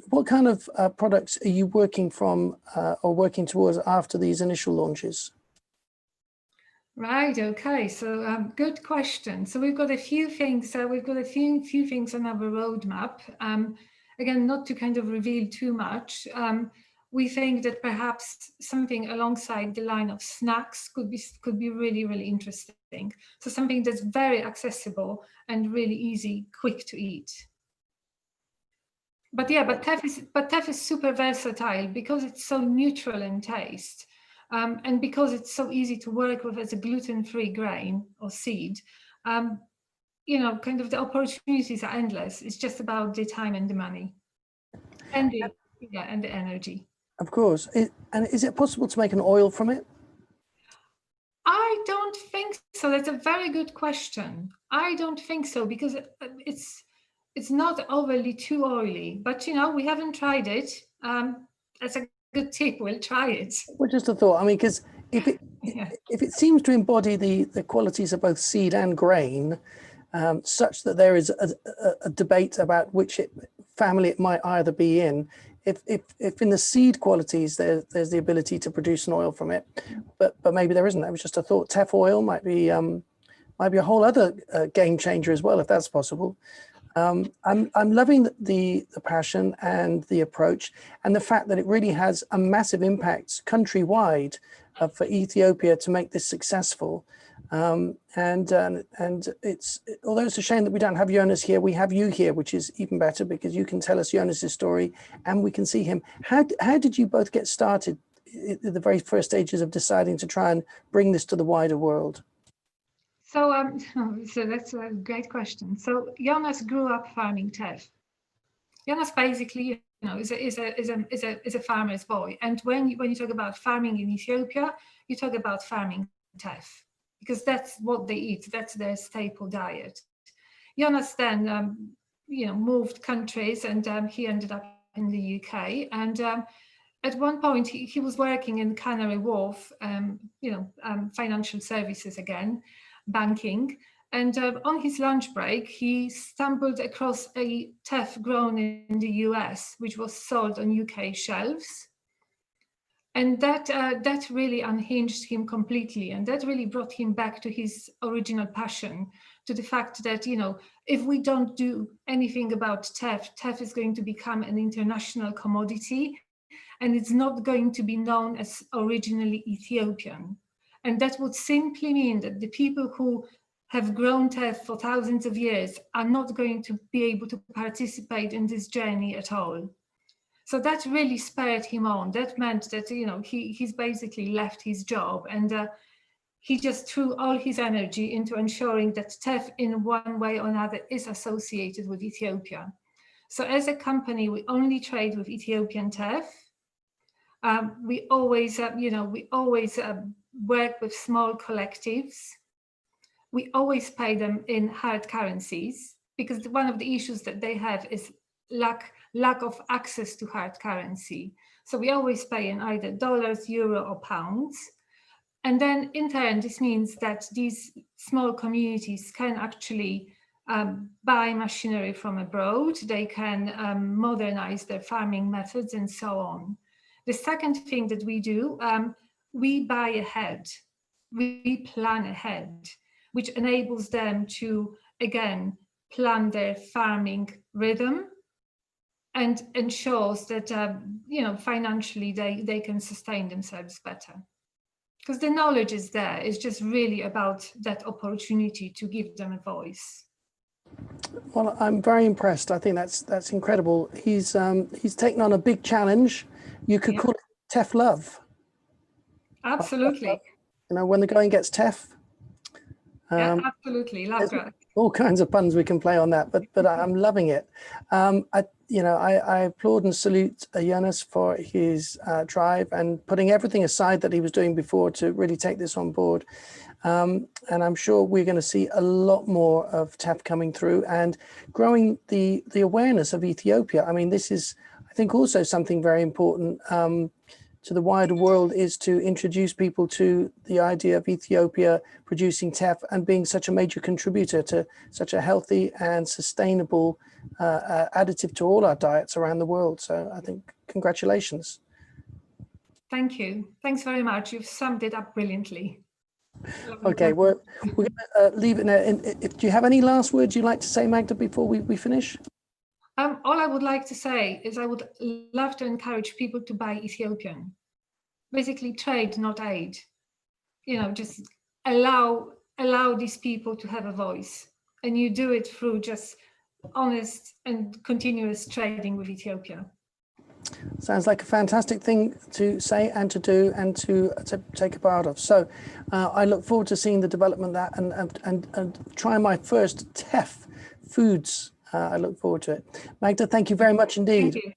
What kind of products are you working from or working towards after these initial launches? Right. Okay. So good question. So we've got a few things. We've got a few things on our roadmap. Again, not to kind of reveal too much. We think that perhaps something alongside the line of snacks could be really, really interesting. So something that's very accessible and really easy, quick to eat. But yeah, but teff is super versatile because it's so neutral in taste. And because it's so easy to work with as a gluten-free grain or seed, kind of the opportunities are endless. It's just about the time and the money. And the energy. Of course. And is it possible to make an oil from it? I don't think so. That's a very good question. I don't think so, because it's not overly too oily. But we haven't tried it. That's a good tip. We'll try it. Well, just a thought. I mean, because if it seems to embody the qualities of both seed and grain, such that there is a debate about which family it might either be in. If in the seed qualities there's the ability to produce an oil from it, but maybe there isn't. That was just a thought. Teff oil might be a whole other game changer as well, if that's possible. I'm loving the passion and the approach, and the fact that it really has a massive impact countrywide for Ethiopia to make this successful. And it's, although it's a shame that we don't have Jonas here, we have you here, which is even better, because you can tell us Jonas's story and we can see him. How did you both get started at the very first stages of deciding to try and bring this to the wider world? So so that's a great question. So Jonas grew up farming teff. Jonas basically, is a farmer's boy. And when you talk about farming in Ethiopia, you talk about farming teff, because that's what they eat. That's their staple diet. Jonas then, moved countries, and he ended up in the UK. And at one point, he was working in Canary Wharf, financial services again, banking. And on his lunch break, he stumbled across a teff grown in the US, which was sold on UK shelves. And that really unhinged him completely. And that really brought him back to his original passion, to the fact that, if we don't do anything about teff is going to become an international commodity, and it's not going to be known as originally Ethiopian. And that would simply mean that the people who have grown teff for thousands of years are not going to be able to participate in this journey at all. So that really spurred him on. That meant that, he's basically left his job, and he just threw all his energy into ensuring that teff in one way or another is associated with Ethiopia. So as a company, we only trade with Ethiopian teff. We always work with small collectives. We always pay them in hard currencies, because one of the issues that they have is lack of access to hard currency. So we always pay in either dollars, euro, or pounds. And then in turn, this means that these small communities can actually buy machinery from abroad. They can modernize their farming methods and so on. The second thing that we do, we buy ahead. We plan ahead, which enables them to, again, plan their farming rhythm, and ensures that, financially they can sustain themselves better. Because the knowledge is there. It's just really about that opportunity to give them a voice. Well, I'm very impressed. I think that's incredible. He's taken on a big challenge. You could call it teff love. Absolutely. When the going gets teff. Absolutely. Lovegrass. All kinds of puns we can play on that, but I'm loving it. I applaud and salute Jonas for his drive and putting everything aside that he was doing before to really take this on board. And I'm sure we're going to see a lot more of teff coming through and growing the awareness of Ethiopia. I mean, this is, I think, also something very important to the wider world, is to introduce people to the idea of Ethiopia producing teff and being such a major contributor to such a healthy and sustainable additive to all our diets around the world. So I think congratulations. Thank you. Thanks very much. You've summed it up brilliantly. Okay, we're going to leave it there. Do you have any last words you'd like to say, Magda, before we finish? All I would like to say is I would love to encourage people to buy Ethiopian. Basically trade, not aid. Just allow these people to have a voice. And you do it through just honest and continuous trading with Ethiopia. Sounds like a fantastic thing to say and to do and to take a part of. So I look forward to seeing the development of that and trying my first teff foods. I look forward to it. Magda, thank you very much indeed. Thank you.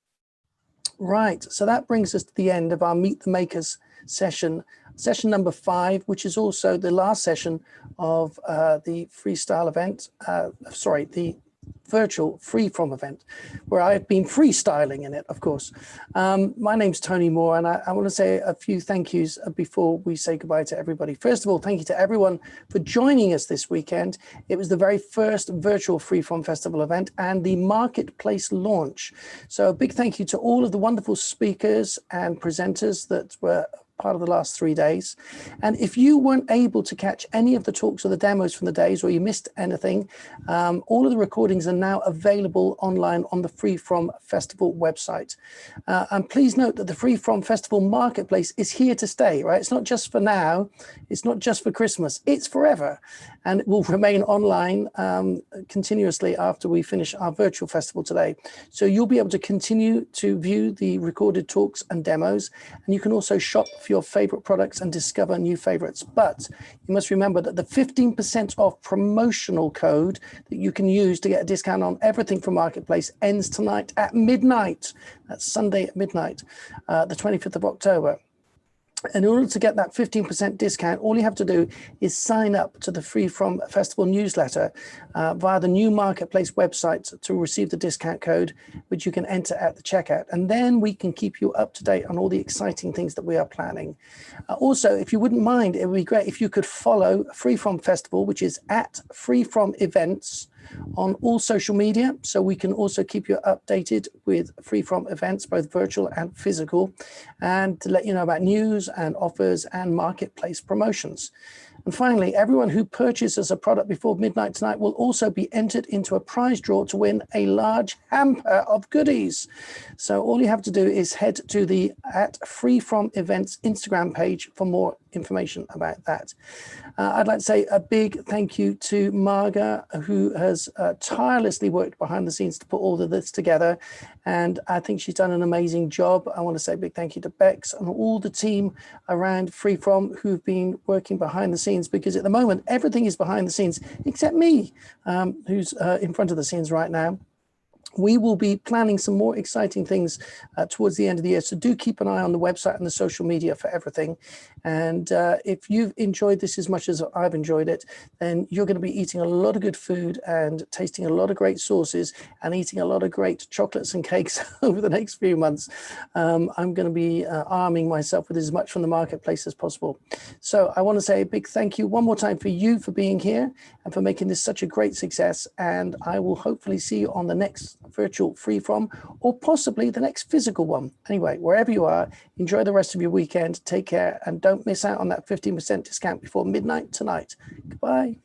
Right, so that brings us to the end of our Meet the Makers session number 5, which is also the last session of the freestyle event, the virtual free from event, where I've been freestyling in it, of course. My name's Tony Moore, and I want to say a few thank yous before we say goodbye to everybody. First of all, thank you to everyone for joining us this weekend. It was the very first virtual Free From Festival event and the marketplace launch. So a big thank you to all of the wonderful speakers and presenters that were part of the last 3 days. And if you weren't able to catch any of the talks or the demos from the days, or you missed anything, all of the recordings are now available online on the Free From Festival website. And please note that the Free From Festival marketplace is here to stay, right? It's not just for now, it's not just for Christmas, it's forever. And it will remain online continuously after we finish our virtual festival today. So you'll be able to continue to view the recorded talks and demos, and you can also shop for your favorite products and discover new favorites. But you must remember that the 15% off promotional code that you can use to get a discount on everything from Marketplace ends tonight at midnight. That's Sunday at midnight, the 25th of October. And in order to get that 15% discount, all you have to do is sign up to the Free From Festival newsletter via the new Marketplace website to receive the discount code, which you can enter at the checkout. And then we can keep you up to date on all the exciting things that we are planning. Also, if you wouldn't mind, it would be great if you could follow Free From Festival, which is at Free From Events, on all social media, so we can also keep you updated with Free From events, both virtual and physical, and to let you know about news and offers and marketplace promotions. And finally, everyone who purchases a product before midnight tonight will also be entered into a prize draw to win a large hamper of goodies. So all you have to do is head to the at Free From Events Instagram page for more information about that. I'd like to say a big thank you to Marga, who has tirelessly worked behind the scenes to put all of this together. And I think she's done an amazing job. I want to say a big thank you to Bex and all the team around Free From who've been working behind the scenes, because at the moment, everything is behind the scenes except me, who's in front of the scenes right now. We will be planning some more exciting things towards the end of the year. So do keep an eye on the website and the social media for everything. And if you've enjoyed this as much as I've enjoyed it, then you're going to be eating a lot of good food and tasting a lot of great sauces and eating a lot of great chocolates and cakes over the next few months. I'm going to be arming myself with as much from the marketplace as possible. So I want to say a big thank you one more time for you for being here and for making this such a great success. And I will hopefully see you on the next virtual Free From, or possibly the next physical one. Anyway, wherever you are, enjoy the rest of your weekend. Take care and don't miss out on that 15% discount before midnight tonight. Goodbye.